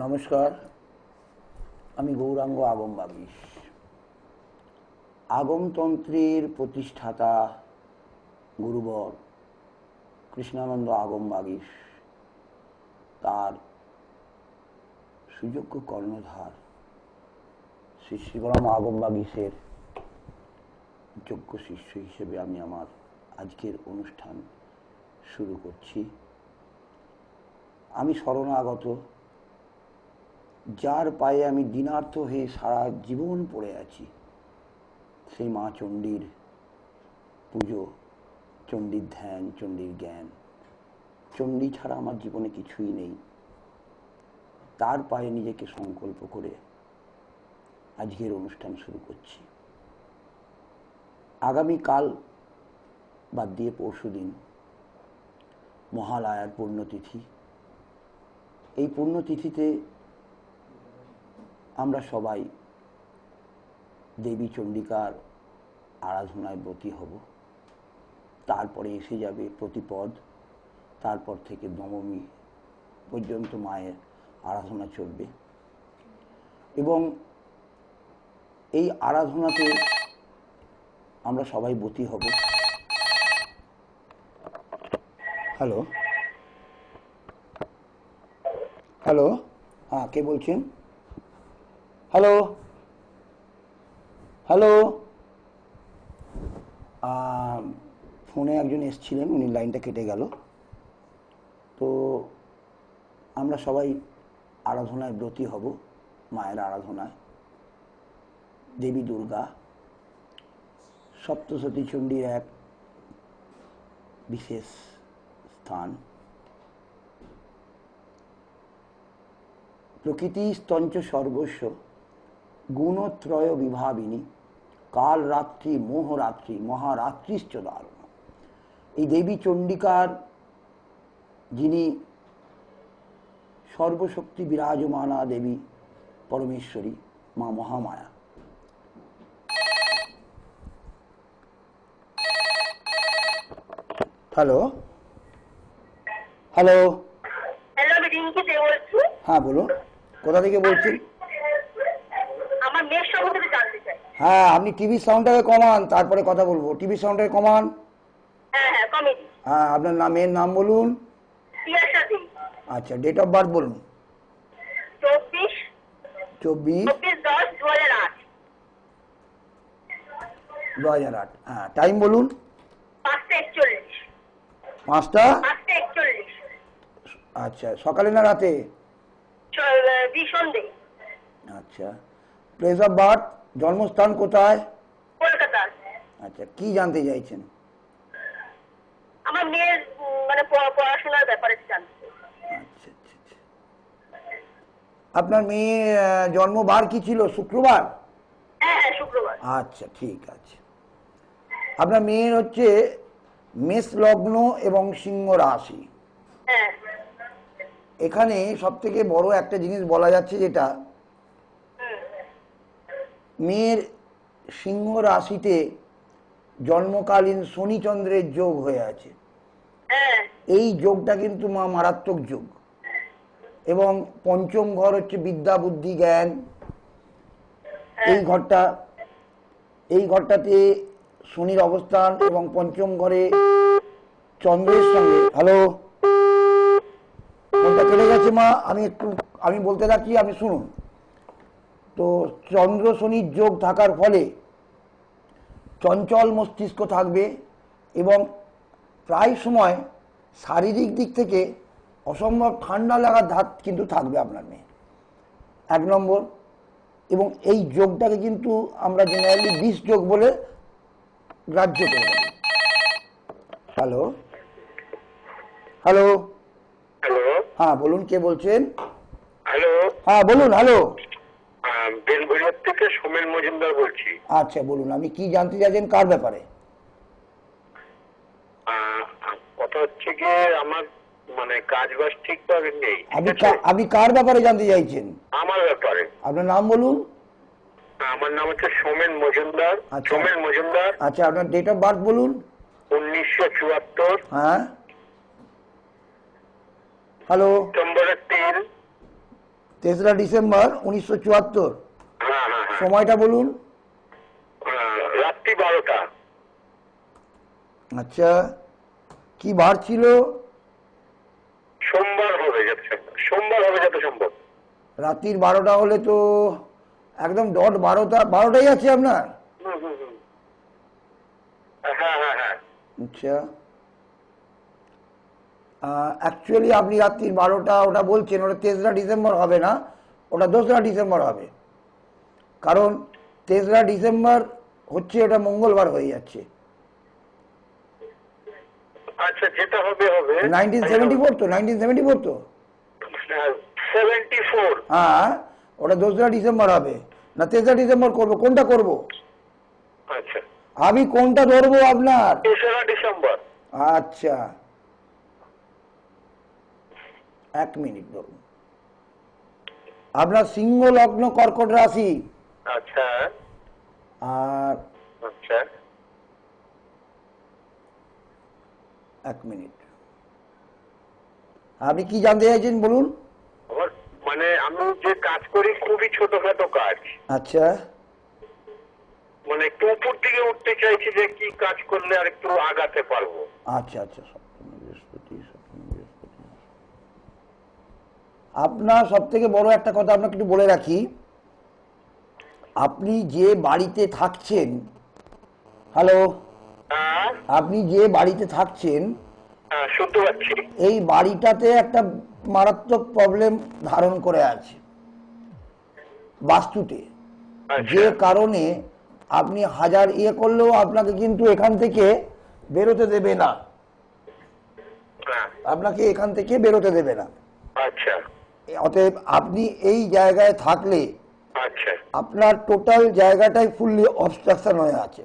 নমস্কার, আমি গৌরাঙ্গ আগমবাগীশ। আগমতন্ত্রের প্রতিষ্ঠাতা গুরুবর কৃষ্ণানন্দ আগমবাগীশ তার সুযোগ্য কর্ণধার শ্রী শ্রীবরাম আগমবাগীশের যোগ্য শিষ্য হিসেবে আমি আমার আজকের অনুষ্ঠান শুরু করছি। আমি শরণাগত, যার পায়ে আমি দিনার্থ হয়ে সারা জীবন পড়ে আছি, সেই মা চণ্ডীর পুজো, চণ্ডীর ধ্যান, চণ্ডীর জ্ঞান। চণ্ডী ছাড়া আমার জীবনে কিছুই নেই। তার পায়ে নিজেকে সংকল্প করে আজকের অনুষ্ঠান শুরু করছি। আগামীকাল বাদ দিয়ে পরশুদিন মহালয়ার পুণ্যতিথি। এই পুণ্যতিথিতে আমরা সবাই দেবী চণ্ডিকার আরাধনায় ব্রতী হব। তারপরে এসে যাবে প্রতিপদ, তারপর থেকে নবমী পর্যন্ত মায়ের আরাধনা চলবে এবং এই আরাধনাতে আমরা সবাই ব্রতী হব। হ্যালো হ্যালো, হ্যাঁ, কে বলছেন? হ্যালো হ্যালো, ফোনে একজন এসছিলেন, উনি লাইনটা কেটে গেল। তো আমরা সবাই আরাধনায় ব্রতী হব, মায়ের আরাধনায়। দেবী দুর্গা সপ্তশতী চণ্ডীর এক বিশেষ স্থান। প্রকৃতি স্তঞ্চ সর্বস্ব গুণত্রয় বিভাবিনী কাল রাত্রি মোহরাত্রি মহারাত্রিশ্চ দারুণ। এই দেবী চণ্ডিকার, যিনি সর্বশক্তি বিরাজমানা দেবী পরমেশ্বরী মা মহামায়া, হ্যালো হ্যালো হ্যালো, আমি রিঙ্কি দে বলছি। হ্যাঁ বলুন, কোথা থেকে বলছেন? আমার মেয়ের সম্বন্ধে জানতে চাই। হ্যাঁ, আপনি টিভি সাউন্ডটাকে কমান, তারপরে কথা বলবো। টিভি সাউন্ডটাকে কমান। হ্যাঁ হ্যাঁ, কমেডি। হ্যাঁ, আপনার মেয়ের নাম বলুন। তিয়াশা দে। আচ্ছা, ডেট অফ বার্থ বলুন। 24/10/2008। 2008। হ্যাঁ, টাইম বলুন। 5:41। 5টা। 5:41। আচ্ছা, সকালে না রাতে? সন্ধ্যে। আচ্ছা, প্লেস অফ বার্থ, জন্মস্থান কোথায়? কলকাতা। আচ্ছা, কি জানতে চাইছেন? আমার মেয়ের মানে পড়াশোনার ব্যাপারে জানতে। আচ্ছা আচ্ছা আচ্ছা। আপনার মেয়ে জন্মবার কি ছিল? শুক্রবার? হ্যাঁ হ্যাঁ, শুক্রবার। আচ্ছা, ঠিক আছে। আপনার মেয়ের হচ্ছে মেষ লগ্ন এবং সিংহ রাশি। হ্যাঁ। এখানে সব থেকে বড় একটা জিনিস বলা যাচ্ছে, যেটা মেয়ের সিংহ রাশিতে জন্মকালীন শনিচন্দ্রের যোগ হয়ে আছে। এই যোগটা কিন্তু মারাত্মক যোগ। এবং পঞ্চম ঘর হচ্ছে বিদ্যা বুদ্ধি জ্ঞান। এই ঘরটাতে শনির অবস্থান এবং পঞ্চম ঘরে চন্দ্রের সঙ্গে। হ্যালো, কোনটা কেটে গেছে মা? আমি বলতে থাকি, আপনি শুনুন। তো চন্দ্র শনির যোগ থাকার ফলে চঞ্চল মস্তিষ্ক থাকবে এবং প্রায় সময় শারীরিক দিক থেকে অসম্ভব ঠান্ডা লাগার ধাত কিন্তু থাকবে আপনার মেয়ে। 1 নম্বর। এবং এই যোগটাকে কিন্তু আমরা জেনারেলি বিষ যোগ বলে গ্রাহ্য করে থাকি। হ্যালো হ্যালো হ্যালো, হ্যাঁ বলুন, কে বলছেন? হ্যালো, হ্যাঁ বলুন। হ্যালো, বেলঘড়িয়ার থেকে সোমেন মজুমদার বলছি। আচ্ছা বলুন, আপনি কি জানতে চাইছেন, কার ব্যাপারে? কথা হচ্ছে গিয়ে আমার মানে কাজ বাজ ঠিকভাবে নেই। আপনি কার ব্যাপারে জানতে চাইছেন? আমার ব্যাপারে। আপনার নাম বলুন। আমার নাম হচ্ছে সোমেন মজুমদার। আচ্ছা। সোমেন মজুমদার। আচ্ছা, আপনার ডেট অফ বার্থ বলুন। 1974। হ্যাঁ, হ্যালো, সেপ্টেম্বরের 3। তেসরা ডিসেম্বর 1974। হ্যাঁ হ্যাঁ হ্যাঁ। সময়টা বলুন। রাত্রি 12টা। আচ্ছা, কি বার ছিল? সোমবার হবে যত সম্ভব। রাত্রির 12টা হলে তো একদম ডট 12টাই আছে আপনার। হুম হুম হুম। হ্যাঁ হ্যাঁ হ্যাঁ। আচ্ছা, অ্যাকচুয়ালি আপনি রাত্রির 12টা ওটা বলছেন, ওটা 3রা ডিসেম্বর হবে না, ওটা 2রা ডিসেম্বর হবে। কারণ 3রা ডিসেম্বর হচ্ছে ওটা মঙ্গলবার হয়ে যাচ্ছে। আচ্ছা, যেটা হবে হবে। 1974 তো 1974 তো 74। হ্যাঁ, ওটা 2রা ডিসেম্বর হবে না 3রা ডিসেম্বর করব? কোনটা করব? আচ্ছা, আমি কোনটা ধরবো আপনার? 3রা ডিসেম্বর। আচ্ছা, 1 মিনিট ধরুন। আপনার সিংহ লগ্ন কর্কট রাশি। আচ্ছা আর আচ্ছা। 1 মিনিট, আপনি কি জানতে চাইছেন বলুন। আমার মানে আমি যে কাজ করি খুবই ছোটখাটো কাজ, আচ্ছা, মানে একটু উপর দিকে উঠতে চাইছি, যে কি কাজ করলে আর একটু আগাতে পারবো। আচ্ছা আচ্ছা, সপ্তম বৃহস্পতি। আপনার সব থেকে বড় একটা কথা আপনাকে একটু বলে রাখি, আপনি যে বাড়িতে থাকছেন, হ্যালো, হ্যাঁ আপনি যে বাড়িতে থাকছেন হ্যাঁ, শুনতে পাচ্ছি। এই বাড়িটাতে একটা মারাত্মক প্রবলেম ধারণ করে আছে বাস্তুতে, যে আচ্ছা কারণে আপনি হাজার করলেও আপনাকে কিন্তু এখান থেকে বেরোতে দেবে না, হ্যাঁ, আপনাকে এখান থেকে বেরোতে দেবে না। আচ্ছা অতএব আপনি এই জায়গায় থাকলে আচ্ছা আপনার টোটাল জায়গাটাই ফুললি অবস্ট্রাকশন হয়ে আছে,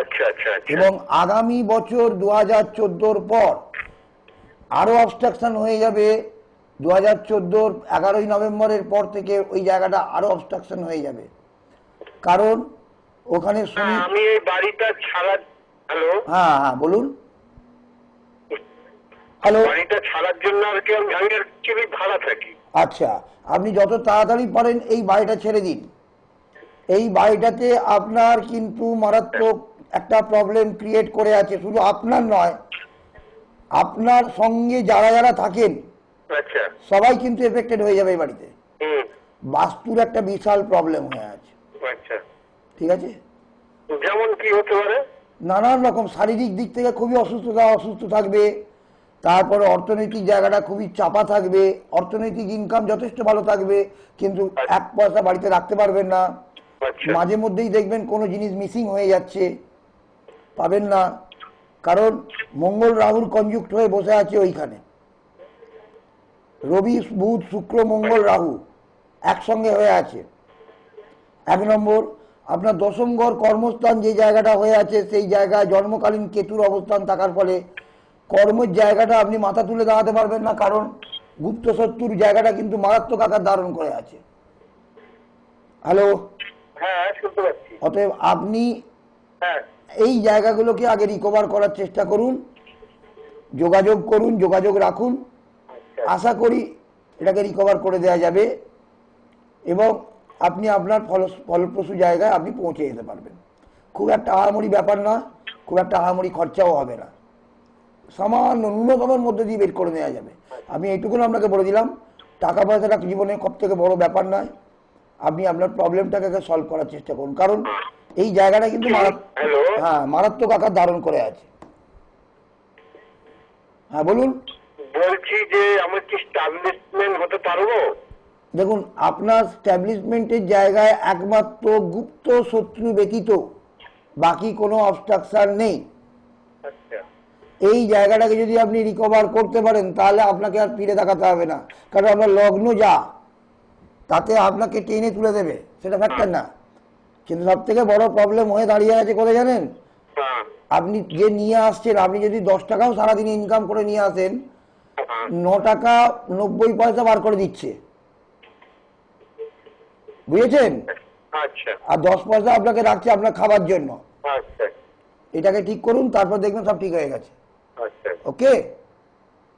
আচ্ছা আচ্ছা আচ্ছা। এবং আগামী বছর 2014 পর আরো অবস্ট্রাকশন হয়ে যাবে। 2014 11ই নভেম্বরের পর থেকে ওই জায়গাটা আরো অবস্ট্রাকশন হয়ে যাবে, কারণ ওখানে শনি। আমি এই বাড়িটা ছাড়া, হ্যালো, হ্যাঁ হ্যাঁ বলুন, হ্যালো। বাড়িটা ছাড়ার জন্য আর কি আমি অ্যাকচুয়ালি ভাড়া থাকি। আচ্ছা, আপনি যত তাড়াতাড়ি পারেন এই বাড়িটা ছেড়ে দিন। এই বাড়িটাতে আপনার কিন্তু মারাত্মক একটা প্রবলেম ক্রিয়েট করে আছে, শুধু আপনার নয়, আপনার সঙ্গে যারা যারা থাকেন আচ্ছা সবাই কিন্তু এফেক্টেড হয়ে যাবে এই বাড়িতে। হুম বাস্তুর একটা বিশাল প্রবলেম হয়ে আছে, আচ্ছা। ঠিক আছে? যেমন কি হতে পারে? নানান রকম শারীরিক দিক থেকে খুবই অসুস্থ থাকবে, তারপরে অর্থনৈতিক জায়গাটা খুবই চাপা থাকবে, অর্থনৈতিক ইনকাম যথেষ্ট ভালো থাকবে, কিন্তু 1 পয়সা বাড়িতে রাখতে পারবেন না। আচ্ছা মাঝে মধ্যেই দেখবেন কোনো জিনিস মিসিং হয়ে যাচ্ছে, পাবেন না, কারণ মঙ্গল রাহুর কনজুক্ট হয়ে বসে আছে ওইখানে। রবি বুধ শুক্র মঙ্গল রাহু একসঙ্গে হয়ে আছে। 1 নম্বর, আপনার 10ম ঘর কর্মস্থান যে জায়গাটা হয়ে আছে সেই জায়গায় জন্মকালীন কেতুর অবস্থান থাকার ফলে কর্মের জায়গাটা আপনি মাথা তুলে দাঁড়াতে পারবেন না, কারণ গুপ্ত শত্রুর জায়গাটা কিন্তু মারাত্মক আকার ধারণ করে আছে। হ্যালো, হ্যাঁ শুনতে পাচ্ছি। অতএব আপনি হ্যাঁ এই জায়গাগুলোকে আগে রিকভার করার চেষ্টা করুন, যোগাযোগ করুন, যোগাযোগ রাখুন, আশা করি এটাকে রিকভার করে দেওয়া যাবে এবং আপনি আপনার ফলপ্রসূ জায়গায় আপনি পৌঁছে যেতে পারবেন। খুব একটা আহামরি ব্যাপার না, খুব একটা আহামরি খরচাও হবে না, সামান্য ন্যূনতমের মধ্যে দিয়ে বের করে নেওয়া যাবে। আমি এইটুকুন আপনাকে বলে দিলাম, টাকা পয়সাটা জীবনে সব থেকে বড় ব্যাপার নয়, আপনি আপনার প্রবলেমটাকে সলভ করার চেষ্টা করুন, কারণ এই জায়গাটা কিন্তু মারাত্মক আকার ধারণ করে আছে। হ্যাঁ বলুন। বলছি যে আমি কি স্টাবলিশমেন্ট হতে পারবো? দেখুন, আপনার স্ট্যাবলিশমেন্টের জায়গায় একমাত্র গুপ্ত শত্রু ব্যতীত বাকি কোনো অবস্ট্রাকশন নেই। আচ্ছা এই জায়গাটাকে যদি আপনি রিকভার করতে পারেন তাহলে আপনাকে আর ফিরে তাকাতে হবে না, কারণ আপনার লগ্ন যা তাতে আপনাকে টেনে তুলে দেবে, সেটা ফ্যাক্টর না। কিন্তু সব থেকে বড় প্রবলেম হয়ে দাঁড়িয়ে আছে কোথায় জানেন? হ্যাঁ আপনি যে নিয়ে আসছেন, আপনি যদি 10 টাকাও সারাদিনে ইনকাম করে নিয়ে আসেন, 9 টাকা 90 পয়সা বার করে দিচ্ছে, বুঝেছেন? আচ্ছা আর 10 পয়সা আপনাকে রাখছে আপনার খাবার জন্য। আচ্ছা এটাকে ঠিক করুন, তারপর দেখবেন সব ঠিক হয়ে গেছে। আচ্ছা ওকে,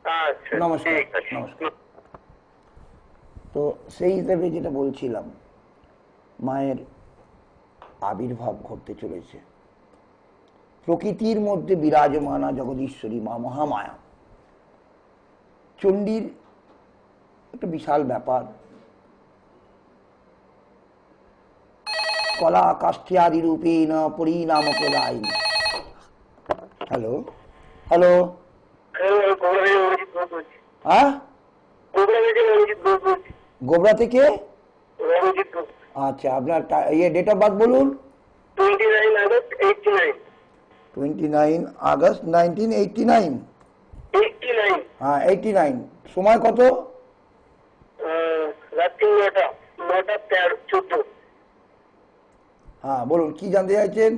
আচ্ছা, নমস্কার ঠিক আছে। নমস্কার। তো সেই হিসেবে যেটা বলছিলাম, মায়ের আবির্ভাব ঘটতে চলেছে। প্রকৃতির মধ্যে বিরাজমানা জগদীশ্বরী মা মহামায়া চণ্ডীর একটা বিশাল ব্যাপার। কলা কাষ্ঠ্যাদি রূপেণ পরিণাম প্রদায়িনী। হ্যালো হ্যালো, হ্যাঁ গোবরা থেকে। আচ্ছা, আপনার ডেট অফ বার্থ বলুন। 29 আগস্ট 1989। হ্যাঁ 89। সময় কত? রাত্রি 9টা 14। হ্যাঁ বলুন, কি জানতে চাইছেন?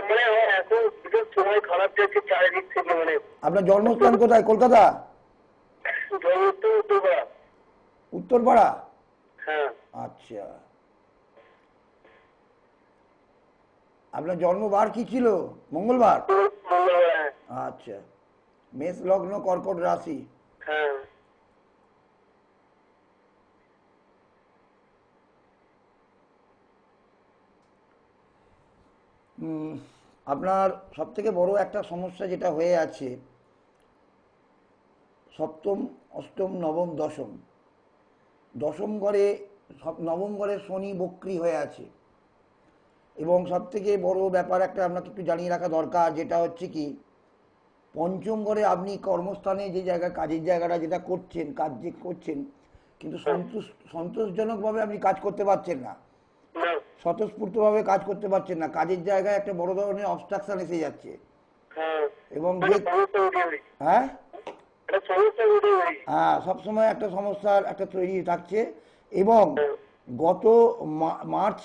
মানে আমার এখন ভীষণ সময় খারাপ যাচ্ছে চারিদিক থেকে। মানে আপনার জন্মস্থান কোথায়? কলকাতা? জন্মস্থান উত্তরপাড়া। উত্তরপাড়া? হ্যাঁ। আচ্ছা, আপনার জন্মবার কি ছিল? মঙ্গলবার? মঙ্গলবার। আচ্ছা, মেষ লগ্ন, কর্কট রাশি। হ্যাঁ। আপনার সব থেকে বড় একটা সমস্যা যেটা হয়ে আছে, সপ্তম অষ্টম নবম দশম, দশম ঘরে নবম ঘরে শনি বক্রী হয়ে আছে। এবং সব থেকে বড় ব্যাপার একটা আপনাকে একটু জানিয়ে রাখা দরকার, যেটা হচ্ছে কি, পঞ্চম ঘরে আপনি কর্মস্থানে যে জায়গায় কাজের জায়গাটা যেটা করছেন, কাজ যে করছেন, কিন্তু সন্তোষজনকভাবে আপনি কাজ করতে পারছেন না, স্বতঃস্ফূর্তভাবে কাজ করতে পারছেন না। কাজের জায়গায় একটা বড় ধরনের অবস্ট্রাকশন এসে যাচ্ছে। এবং যে হ্যাঁ হ্যাঁ সবসময় একটা সমস্যার একটা তৈরি থাকছে। এবং গত মার্চ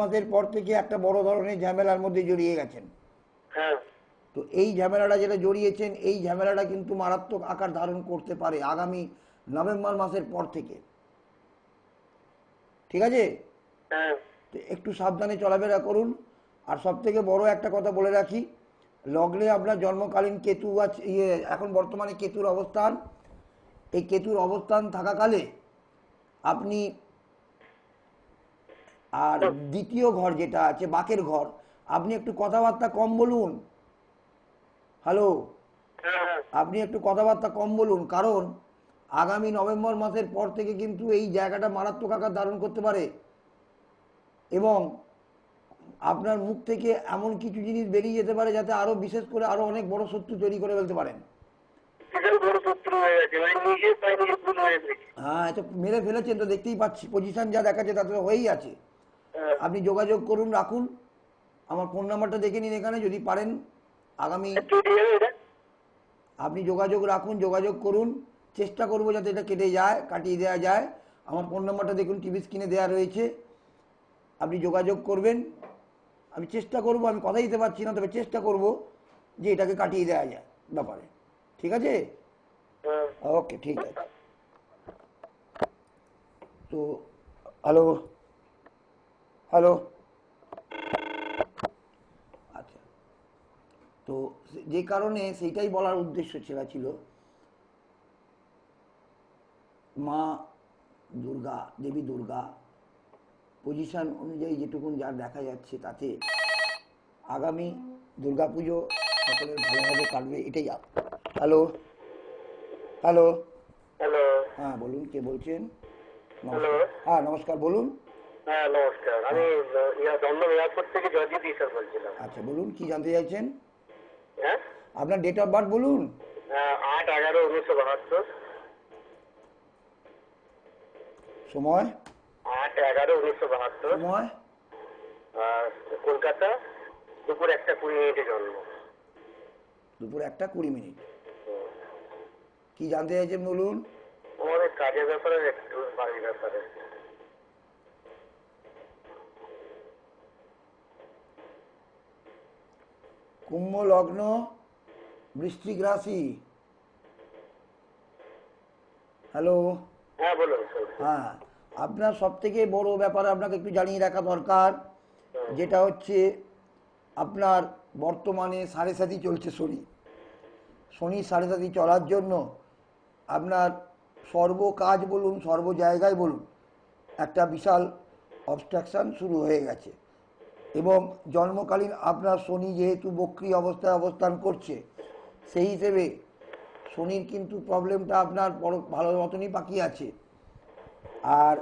মাসের পর থেকে একটা বড় ধরনের ঝামেলার মধ্যে জড়িয়ে গেছেন। তো এই ঝামেলাটা যেটা জড়িয়েছেন, এই ঝামেলাটা কিন্তু মারাত্মক আকার ধারণ করতে পারে আগামী নভেম্বর মাসের পর থেকে। ঠিক আছে? তো একটু সাবধানে চলাফেরা করুন। আর সব থেকে বড় একটা কথা বলে রাখি, লগ্নে আপনার জন্মকালীন কেতু আছে, এখন বর্তমানে কেতুর অবস্থান। এই কেতুর অবস্থান থাকাকালে আপনি, আর দ্বিতীয় ঘর যেটা আছে বাকের ঘর, আপনি একটু কথাবার্তা কম বলুন। হ্যালো, আপনি একটু কথাবার্তা কম বলুন, কারণ আগামী নভেম্বর মাসের পর থেকে কিন্তু এই জায়গাটা মারাত্মক আকার ধারণ করতে পারে। এবং আপনার মুখ থেকে এমন কিছু জিনিস বেরিয়ে যেতে পারে যাতে আরো বিশেষ করে আরো অনেক বড় শত্রু তৈরি করে ফেলতে পারেন। হ্যাঁ, এটা মেরে ফেলেছেন তো, দেখতেই পাচ্ছি, পজিশন যা দেখাচ্ছে তাতে হয়েই আছে। আপনি যোগাযোগ করুন, রাখুন। আমার ফোন নাম্বারটা দেখে নিন এখানে, যদি পারেন আগামী, আপনি যোগাযোগ রাখুন, যোগাযোগ করুন। চেষ্টা করবো যাতে এটা কাটিয়ে দেওয়া যায়। আমার ফোন নাম্বারটা দেখুন, টিভি স্ক্রিনে দেওয়া রয়েছে, আপনি যোগাযোগ করবেন। আমি চেষ্টা করব, আমি কথা দিতে পারছি না, তবে চেষ্টা করব যে এটাকে কাটিয়ে দেওয়া যায় ব্যাপারে। ঠিক আছে? ওকে, ঠিক আছে। তো হ্যালো হ্যালো, আচ্ছা, তো যে কারণে সেইটাই বলার উদ্দেশ্য ছিল, মা দুর্গা, দেবী দুর্গা পজিশন অনুযায়ী যেটুকুন যা দেখা যাচ্ছে, তাতে আগামী দুর্গাপুজো সকলের ভালোভাবে কাটবে, এটাই। Hello hello hello. হ্যাঁ বলুন, কে বলছেন? হ্যালো। হ্যাঁ নমস্কার, বলুন। হ্যাঁ নমস্কার, আমি দমদম এয়ারপোর্ট থেকে জয়দীপ ঈশ্বর বলছিলাম। আচ্ছা বলুন, কি জানতে চাইছেন? হ্যাঁ, আপনার ডেট অফ বার্থ বলুন। 8/11/1972। সময়? 8/11/1972। সময়? কলকাতা, দুপুর 1:20 জন্ম। দুপুর 1:20। কি জানতে চাইছেন বলুন। আমাদের কাজের ব্যাপারে, একটু বাড়ির ব্যাপারে। কুম্ভ লগ্ন, বৃশ্চিক রাশি। হ্যালো। হ্যাঁ বলুন। হ্যাঁ, আপনার সব থেকে বড় ব্যাপারে আপনাকে একটু জানিয়ে রাখা দরকার, যেটা হচ্ছে আপনার বর্তমানে 7.5 চলছে শনি। শনি সাড়ে সাতি চলার জন্য আপনার সর্ব কাজ বলুন, সর্ব জায়গায় বলুন, একটা বিশাল অবস্ট্রাকশান শুরু হয়ে গেছে। এবং জন্মকালীন আপনার শনি যেহেতু বক্রী অবস্থায় অবস্থান করছে, সেই হিসেবে শনির কিন্তু প্রবলেমটা আপনার বড় ভালো মতনই বাকি আছে। আর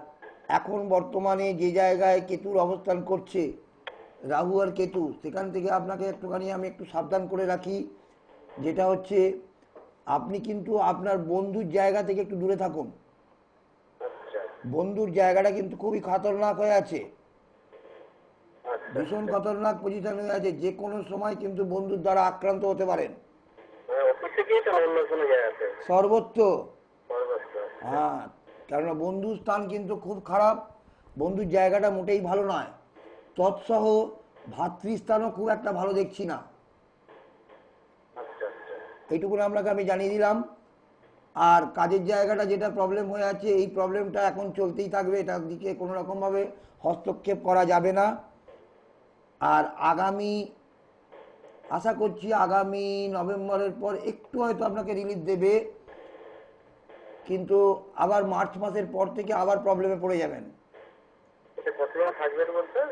এখন বর্তমানে যে জায়গায় কেতুর অবস্থান করছে, রাহু আর কেতু, সেখান থেকে আপনাকে একটুখানি আমি একটু সাবধান করে রাখি, যেটা হচ্ছে আপনি কিন্তু আপনার বন্ধুর জায়গা থেকে একটু দূরে থাকুন। বন্ধুর জায়গাটা কিন্তু খুবই খতরনাক হয়ে আছে, ভীষণ খতরনাক পজিশন হয়ে আছে। যে কোনো সময় কিন্তু বন্ধুর দ্বারা আক্রান্ত হতে পারেন সর্বত্র। হ্যাঁ, কারণ বন্ধুর স্থান কিন্তু খুব খারাপ, বন্ধুর জায়গাটা মোটেই ভালো নয়। তৎসহ ভাতৃস্থানও খুব একটা ভালো দেখছি না। এইটুকুন আপনাকে আমি জানিয়ে দিলাম। আর কাজের জায়গাটা যেটা প্রবলেম হয়ে আছে, এই প্রবলেমটা এখন চলতেই থাকবে, এটার দিকে কোনো রকমভাবে হস্তক্ষেপ করা যাবে না। আর আগামী আশা করছি আগামী নভেম্বরের পর একটু হয়তো আপনাকে রিলিফ দেবে, কিন্তু আবার মার্চ মাসের পর থেকে আবার প্রবলেমে পড়ে যাবেন।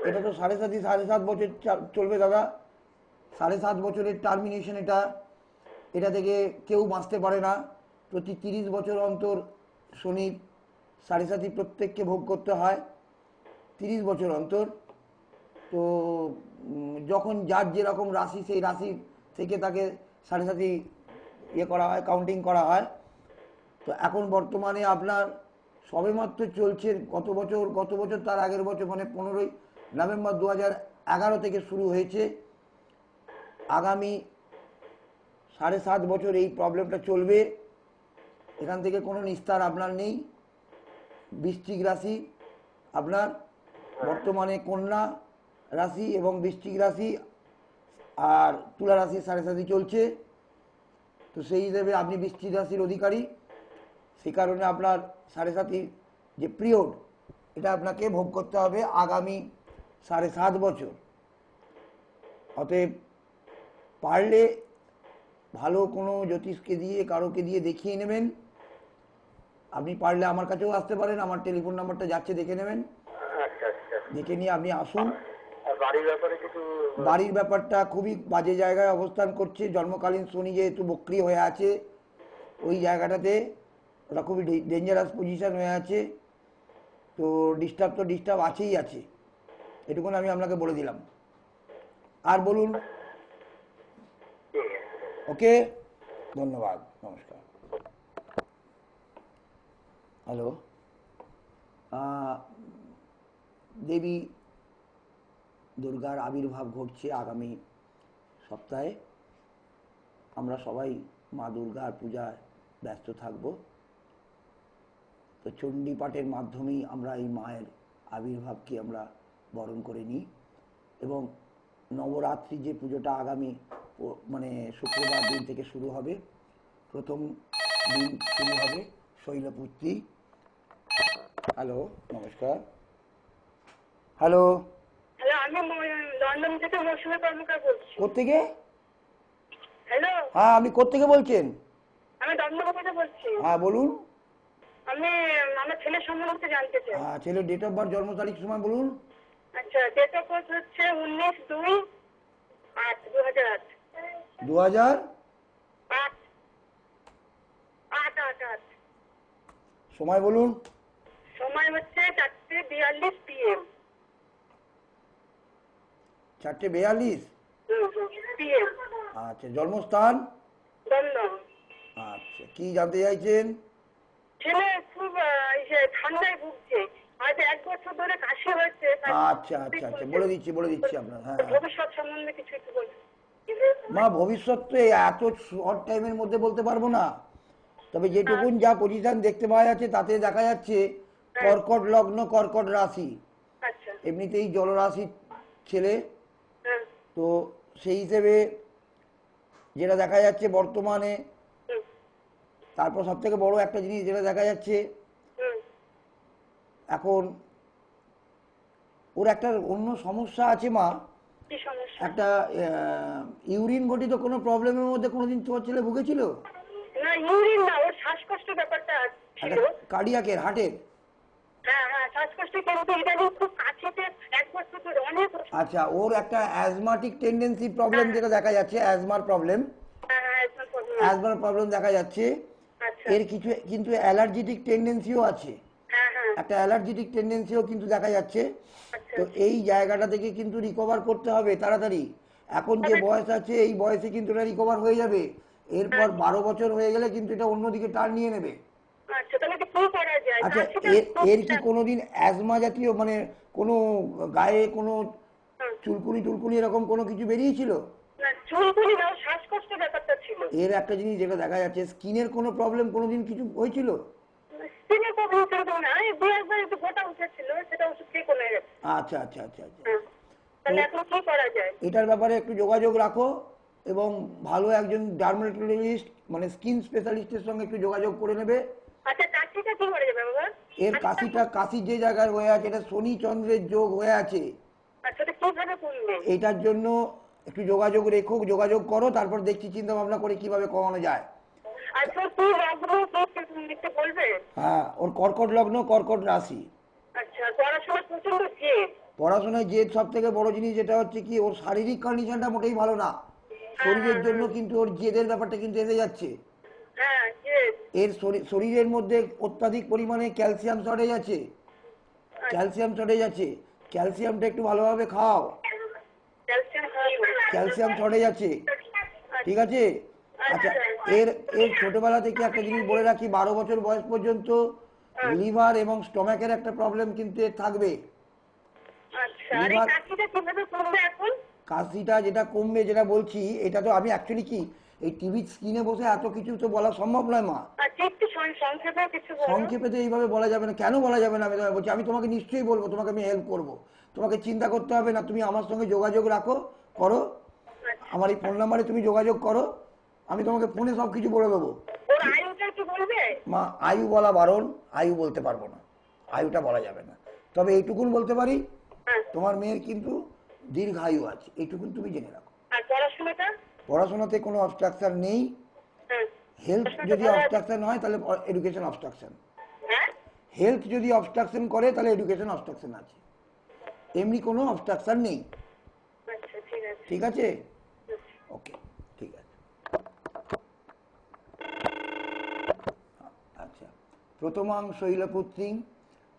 এটা তো 7.5 বছর চলবে দাদা, 7.5 বছরের টার্মিনেশন। এটা থেকে কেউ বাঁচতে পারে না। প্রতি 30 বছর অন্তর শনির 7.5 প্রত্যেককে ভোগ করতে হয়, 30 বছর অন্তর। তো যখন যার যেরকম রাশি, সেই রাশি থেকে তাকে 7.5 ইয়ে করা হয়, কাউন্টিং করা হয়। তো এখন বর্তমানে আপনার সবেমাত্র চলছে, গত বছর তার আগের বছর মানে 15ই নভেম্বর 2011 থেকে শুরু হয়েছে। আগামী 7.5 বছর এই প্রবলেমটা চলবে, এখান থেকে কোনো নিস্তার আপনার নেই। বৃশ্চিক রাশি আপনার বর্তমানে কন্যা রাশি এবং বৃশ্চিক রাশি আর তুলা রাশি 7.5 চলছে। তো সেই হিসেবে আপনি বৃশ্চিক রাশির অধিকারী, সেই কারণে আপনার 7.5 যে পিরিয়ড, এটা আপনাকে ভোগ করতে হবে আগামী 7.5 বছর। অতএব পারলে ভালো কোনো জ্যোতিষকে দিয়ে, কারোকে দিয়ে দেখিয়ে নেবেন। আপনি পারলে আমার কাছেও আসতে পারেন, আমার টেলিফোন নাম্বারটা যাচ্ছে, দেখে নেবেন। দেখে নিয়ে আপনি আসুন। বাড়ির ব্যাপারটা খুবই বাজে জায়গায় অবস্থান করছে। জন্মকালীন শনি যেহেতু বক্রী হয়ে আছে, ওই জায়গাটাতে ওটা খুবই ডেঞ্জারাস পজিশন হয়ে আছে। তো ডিস্টার্ব আছেই আছে, এটুকুন আমি আপনাকে বলে দিলাম। আর বলুন। ওকে, ধন্যবাদ, নমস্কার। হ্যালো, দেবী দুর্গার আবির্ভাব ঘটছে আগামী সপ্তাহে। আমরা সবাই মা দুর্গার পূজায় ব্যস্ত থাকব। তো চণ্ডী পাঠের মাধ্যমেই আমরা এই মায়ের আবির্ভাবকে আমরা বরণ করে নিই। এবং নবরাত্রি যে পুজোটা আগামী মানে শুক্রবার দিন থেকে শুরু হবে, প্রথম দিন শুরু হবে শৈলপুত্রী। হ্যালো, নমস্কার। হ্যালো, আমি লন্ডন থেকে মৌসুমী কর্মকার বলছি। কোত্থেকে? হ্যালো, হ্যাঁ, আপনি কোত্থেকে বলছেন? আমি দমদম থেকে বলছি। হ্যাঁ বলুন। আমি আমার ছেলের সম্বন্ধে জানতে চাই। হ্যাঁ, ছেলের ডেট অফ বার্থ, জন্ম তারিখ, সময় বলুন। আচ্ছা, ডেট অফ বার্থ হচ্ছে 19/2/2008। 2008। সময় বলুন। সময় হচ্ছে 4:42 PM। 4:42 PM। আচ্ছা, জন্মস্থান? দমদম। আচ্ছা, কি জানতে চাইছেন? ছেলে খুব ঠান্ডায় ভুগছে, আজ 1 বছর ধরে কাশি হচ্ছে। আচ্ছা আচ্ছা আচ্ছা, বলে দিচ্ছি আপনার। হ্যাঁ, ভবিষ্যৎ সম্বন্ধে কিছু একটু বলুন। মা, ভবিষ্যৎ তো এত শর্ট টাইমের মধ্যে বলতে পারবো না, তবে যেটুকুন যা পজিশন দেখতে পাওয়া যাচ্ছে তাতে দেখা যাচ্ছে কর্কট লগ্ন, কর্কট রাশি, এমনিতেই জলরাশির ছেলে। তো সেই হিসেবে যেটা দেখা যাচ্ছে বর্তমানে, তারপর সব থেকে বড় একটা জিনিস যেটা দেখা যাচ্ছে, এখন ওর একটা অন্য সমস্যা আছে মা, কি সমস্যা? একটা ইউরিন ঘটিত কোনো প্রবলেমের মধ্যে কোনোদিন তোমার ছেলে ভুগেছিল? না ইউরিন না, ওর শ্বাসকষ্ট ব্যাপারটা ছিল। একটা কার্ডিয়াকের, হার্টের? হ্যাঁ হ্যাঁ শ্বাসকষ্ট, কিন্তু ইদানিং খুব কাছেতে 1 বছর ধরে অনেক ওষুধ। আচ্ছা, ওর একটা অ্যাজমাটিক টেন্ডেন্সি প্রবলেম যেটা দেখা যাচ্ছে, অ্যাজমার প্রবলেম, হ্যাঁ হ্যাঁ একদম problem। অ্যাজমার প্রবলেম দেখা যাচ্ছে। আচ্ছা। এর কিছু কিন্তু অ্যালার্জিটিক টেন্ডেন্সিও আছে, হ্যাঁ হ্যাঁ একটা অ্যালার্জিটিক টেন্ডেন্সিও কিন্তু দেখা যাচ্ছে। আচ্ছা। তো এই জায়গাটা থেকে কিন্তু রিকভার করতে হবে তাড়াতাড়ি। এখন যে বয়স আছে এই বয়সে কিন্তু এটা রিকভার হয়ে যাবে। এরপর 12 বছর হয়ে গেলে কিন্তু এটা অন্যদিকে টার্ন নিয়ে নেবে। আচ্ছা তাহলে কি করা যায়? আচ্ছা, এর কি কোনোদিন অ্যাজমা জাতীয় মানে কোনো গায়ে কোনো চুলকুনি টুলকুনি এরকম কোনো কিছু বেরিয়েছিল? না চুলকুনি না, ওর শ্বাসকষ্ট ব্যাপারটা ছিল। এর একটা জিনিস যেটা দেখা যাচ্ছে, স্কিনের কোনো প্রবলেম কোনোদিন কিছু হয়েছিল? স্কিনে প্রবলেম ছিল তো না, এই 2-1 বার একটু গোটা উঠেছিল, সেটা ওষুধ খেয়ে কমে গেছে। আচ্ছা আচ্ছা আচ্ছা আচ্ছা। হ্যাঁ। তাহলে এখন কি করা যায়? এটার ব্যাপারে একটু যোগাযোগ রাখো এবং ভালো একজন ডার্মাটোলজিস্ট মানে স্কিন স্পেশালিস্টের সঙ্গে একটু যোগাযোগ করে নেবে। আচ্ছা কাশিটা কি করে যাবে বাবা? এর কাশি যে জায়গায় হয়ে আছে, এটা শনি চন্দ্রের যোগ হয়ে আছে। আচ্ছা এটা কিভাবে করবে? এটার জন্য একটু যোগাযোগ রেখো, যোগাযোগ করো, তারপর দেখছি চিন্তা ভাবনা করে কিভাবে কমানো যায়। আচ্ছা কি লগ্ন কি লিখতে বলবে? হ্যাঁ, ওর কর্কট লগ্ন, কর্কট রাশি। আচ্ছা পড়াশোনা প্রচন্ড জেদ। পড়াশোনায় জেদ সব থেকে বড় জিনিস যেটা হচ্ছে কি, ওর শারীরিক কন্ডিশনটা মোটেই ভালো না। শরীরের জন্য কিন্তু ওর জেদের ব্যাপারটা কিন্তু এসে যাচ্ছে। হ্যাঁ জেদ। এর শরীরের মধ্যে অত্যাধিক পরিমাণে ক্যালসিয়াম শর্টেজ আছে, ক্যালসিয়ামটা একটু ভালোভাবে খাও। ক্যালসিয়াম খাওয়াবো। ক্যালসিয়াম শর্টেজ আছে, ঠিক আছে? আচ্ছা, এর এর ছোটবেলা থেকে একটা জিনিস বলে রাখি, 12 বছর বয়স পর্যন্ত লিভার এবং স্টমাকের একটা প্রবলেম কিন্তু এর থাকবে। আচ্ছা আর এই কাশিটা কিভাবে করবে এখন? কাশিটা যেটা কমবে, যেটা বলছি, এটা তো আমি অ্যাকচুয়ালি কি এই টিভির স্ক্রিনে বসে এত কিছু তো বলা সম্ভব নয় মা। আচ্ছা একটু সংক্ষেপে কিছু বলো। সংক্ষেপে তো এইভাবে বলা যাবে না। কেন বলা যাবে না? আমি তোমায় বলছি, আমি তোমাকে নিশ্চয়ই বলবো, তোমাকে আমি হেল্প করব। তোমাকে চিন্তা করতে হবে না, তুমি আমার সঙ্গে যোগাযোগ রাখো, করো। আমার এই ফোন নাম্বারে তুমি যোগাযোগ করো, আমি তোমাকে ফোনে সব কিছু বলে দেবো। ওর আয়ুটা কি বলবে? মা আয়ু বলা বারণ, আয়ু বলতে পারবো না, আয়ুটা বলা যাবে না। তবে এইটুকুন বলতে পারি, তোমার মেয়ের কিন্তু দীর্ঘায়ু আছে, এইটুকুন তুমি জেনে রাখো। আর পড়াশোনাটা? পড়াশোনাতে কোনো অবস্ট্রাকশন নেই। হ্যাঁ হেলথ যদি অবস্ট্রাকশন হয় তাহলে এডুকেশন অবস্ট্রাকশন। হ্যাঁ হেলথ যদি অবস্ট্রাকশন করে তাহলে এডুকেশন অবস্ট্রাকশন আছে, এমনি কোনো অবস্ট্রাকশন নেই। আচ্ছা ঠিক আছে। ঠিক আছে, ওকে, ঠিক আছে। আচ্ছা, প্রথমাং শৈলপুত্রী,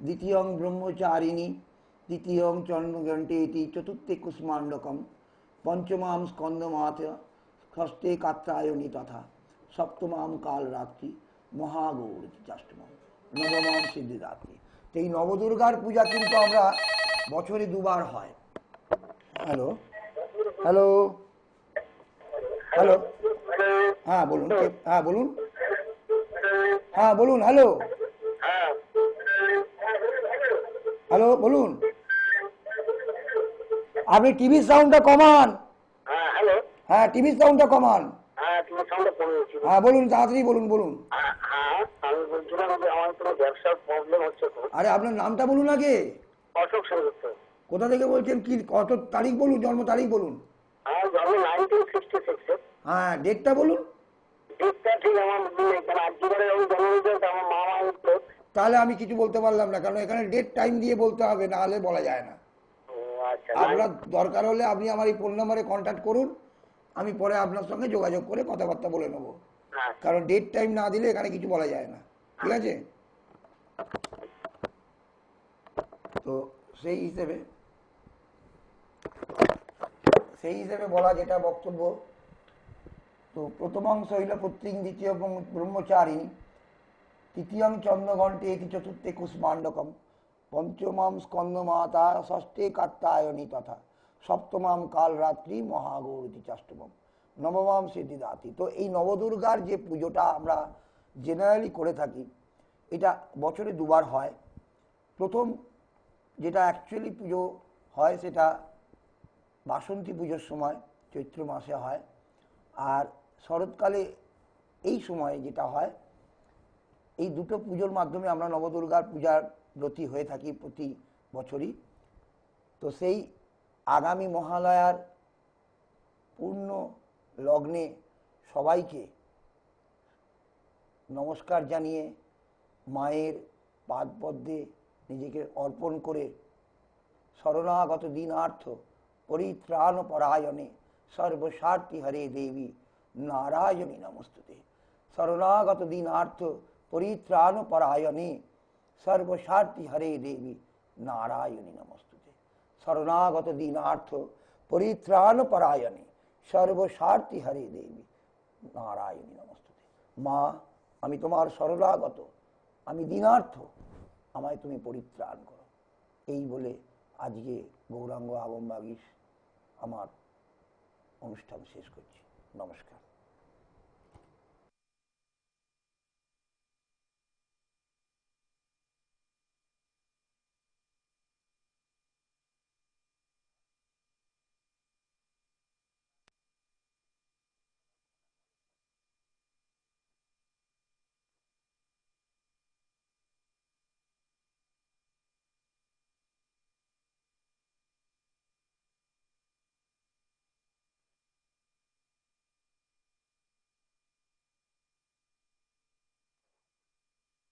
দ্বিতীয়ং ব্রহ্মচারিণী, তৃতীয়ং চন্দ্রঘণ্টে ইতি, চতুর্থে কুষ্মাণ্ডকম, পঞ্চমাম স্কন্দমাথ, ষষ্ঠে কাত্রায়ণী তথা, সপ্তমাম কাল রাত্রি মহাগৌরী চাষ্টমাম, নবমাম সিদ্ধিদাত্রী। তো এই নবদুর্গার পূজা কিন্তু আমরা বছরে 2 বার হয়। হ্যালো হ্যালো হ্যালো, হ্যাঁ বলুন, হ্যাঁ বলুন, হ্যাঁ বলুন, হ্যালো হ্যালো বলুন। আপনি টিভির সাউন্ডটা কমান। হ্যাঁ হ্যালো। হ্যাঁ, টিভির সাউন্ডটা কমান। হ্যাঁ তোমার সাউন্ডটা কমিয়েছি। হ্যাঁ বলুন, তাড়াতাড়ি বলুন, বলুন। হ্যাঁ আমি বলছিলাম যে আমার কোনো ব্যবসার প্রবলেম হচ্ছে তো। আরে আপনার নামটা বলুন আগে। অশোক সেনগুপ্ত। কোথা থেকে বলছেন, কি কত তারিখ বলুন, জন্ম তারিখ বলুন। আমার জন্ম 1966। হ্যাঁ, ডেটটা বলুন। ডেটটা ঠিক আমার মনে নেই, কারণ আজকেবারে আমি জন্ম নিয়েছি, আমার মা মা হতো। তাহলে আমি কিছু বলতে পারলাম না, কারণ এখানে ডেট টাইম দিয়ে বলতে হবে, না হলে বলা যায় না। ও আচ্ছা। আপনার দরকার হলে আপনি আমার এই ফোন নাম্বারে কন্ট্যাক্ট করুন, আমি পরে আপনার সঙ্গে যোগাযোগ করে কথাবার্তা বলে নেবো। কারণ ডেট টাইম না দিলে এখানে কিছু বলা যায় না, ঠিক আছে? তো সেই হিসেবে বলা যেটা বক্তব্য, তো প্রথমং শৈলপুত্রী, দ্বিতীয় ব্রহ্মচারিণী, তৃতীয়ং চন্দ্রঘণ্টে ইতি, চতুর্থে কুষ্মাণ্ডকম, পঞ্চমাম স্কন্দমাতা, ষষ্ঠে কাত্যায়নী তথা, সপ্তমাম কাল রাত্রি মহাগৌরী চাষ্টমম, নবমাম সিদ্ধিদাতি। তো এই নবদুর্গার যে পুজোটা আমরা জেনারেলি করে থাকি, এটা বছরে 2 বার হয়। প্রথম যেটা অ্যাকচুয়ালি পুজো হয় সেটা বাসন্তী পুজোর সময় চৈত্র মাসে হয়, আর শরৎকালে এই সময় যেটা হয়, এই দুটো পুজোর মাধ্যমে আমরা নবদুর্গার পূজার ব্রতী হয়ে থাকি প্রতি বছরই। তো সেই আগামী মহালয়ার পূর্ণ লগ্নে সবাইকে নমস্কার জানিয়ে মায়ের পাদপদ্মে নিজেকে অর্পণ করে শরণাগত দীনার্থ পরিত্রাণ পরায়ণে সর্বস্বার্থী হরে দেবী নারায়ণী নমস্তুতে। শরণাগত দীনার্থ পরিত্রাণ পরায়ণে সর্বস্বার্থী হরে দেবী নারায়ণী নমস্তুতে। শরণাগত দীনার্থ পরিত্রাণ পরায়ণে সর্বস্বার্থী হরে দেবী নারায়ণী নমস্তুতে। মা, আমি তোমার শরণাগত, আমি দীনার্থ, আমায় তুমি পরিত্রাণ করো। এই বলে আজকে গৌরাঙ্গ আগমবাগীশ আমার অনুষ্ঠান শেষ করছি। নমস্কার।